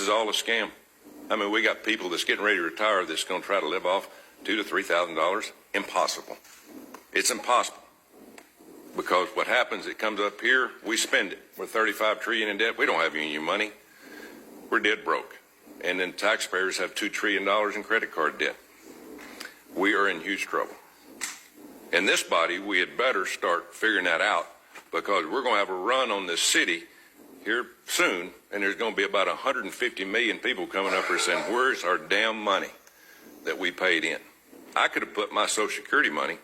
is all a scam. I mean, we got people that's getting ready to retire that's going to try to live off $2,000 to $3,000. Impossible. It's impossible. Because what happens, it comes up here, we spend it. We're $35 trillion in debt. We don't have union money. We're dead broke. And then taxpayers have $2 trillion in credit card debt. We are in huge trouble. In this body, we had better start figuring that out, because we're going to have a run on this city here soon, and there's going to be about 150 million people coming up here saying, where's our damn money that we paid in? I could have put my Social Security money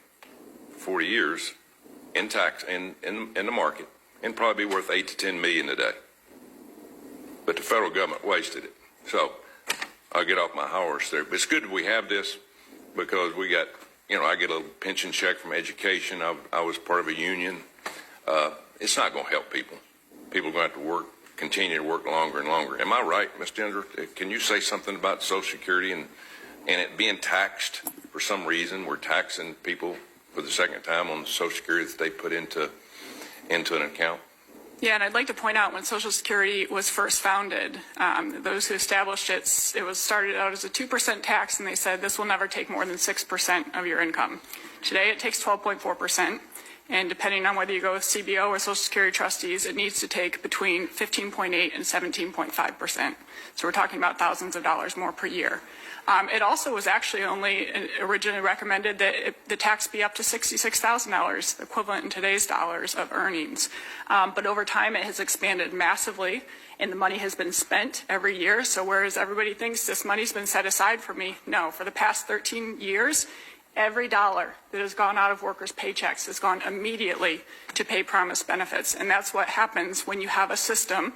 for 40 years in tax in the market and probably be worth 8 to 10 million today. But the federal government wasted it. So I'll get off my horse there. But it's good that we have this, because we got, I get a little pension check from education. I was part of a union. It's not going to help people. People are going to have to work, continue to work longer and longer. Am I right, Ms. Denver? Can you say something about Social Security and it being taxed for some reason? We're taxing people for the second time on the Social Security that they put into an account. Yeah, and I'd like to point out when Social Security was first founded, those who established it, it was started out as a 2% tax, and they said this will never take more than 6% of your income. Today it takes 12.4%, and depending on whether you go with CBO or Social Security trustees, it needs to take between 15.8 and 17.5%. So we're talking about thousands of dollars more per year. It also was actually only originally recommended that the tax be up to $66,000, equivalent in today's dollars of earnings. But over time, it has expanded massively, and the money has been spent every year. So whereas everybody thinks this money's been set aside for me, no, for the past 13 years, every dollar that has gone out of workers' paychecks has gone immediately to pay promised benefits. And that's what happens when you have a system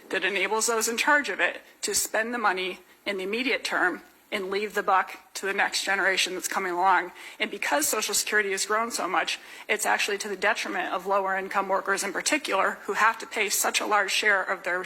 that enables those in charge of it to spend the money in the immediate term and leave the buck to the next generation that's coming along. And because Social Security has grown so much, it's actually to the detriment of lower income workers in particular, who have to pay such a large share of their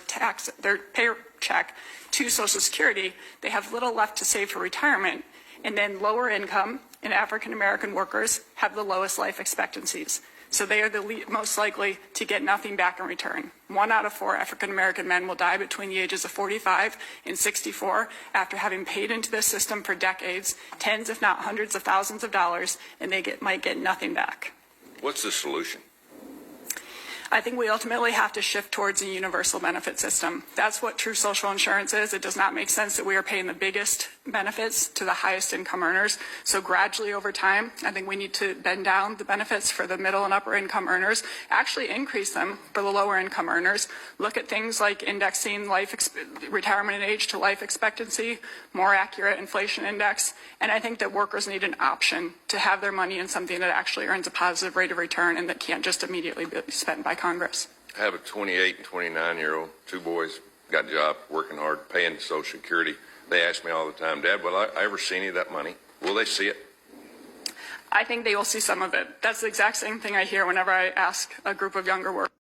paycheck to Social Security. They have little left to save for retirement. And then lower income and African American workers have the lowest life expectancies. So they are the most likely to get nothing back in return. 1 out of 4 African American men will die between the ages of 45 and 64 after having paid into this system for decades, tens if not hundreds of thousands of dollars, and they might get nothing back. What's the solution? I think we ultimately have to shift towards a universal benefit system. That's what true social insurance is. It does not make sense that we are paying the biggest benefits to the highest income earners. So gradually over time, I think we need to bend down the benefits for the middle and upper income earners, actually increase them for the lower income earners, look at things like indexing retirement age to life expectancy, more accurate inflation index. And I think that workers need an option to have their money in something that actually earns a positive rate of return and that can't just immediately be spent by Congress. I have a 28 and 29-year-old, 2 boys, got a job, working hard, paying Social Security. They ask me all the time, Dad, will I ever see any of that money? Will they see it? I think they will see some of it. That's the exact same thing I hear whenever I ask a group of younger workers.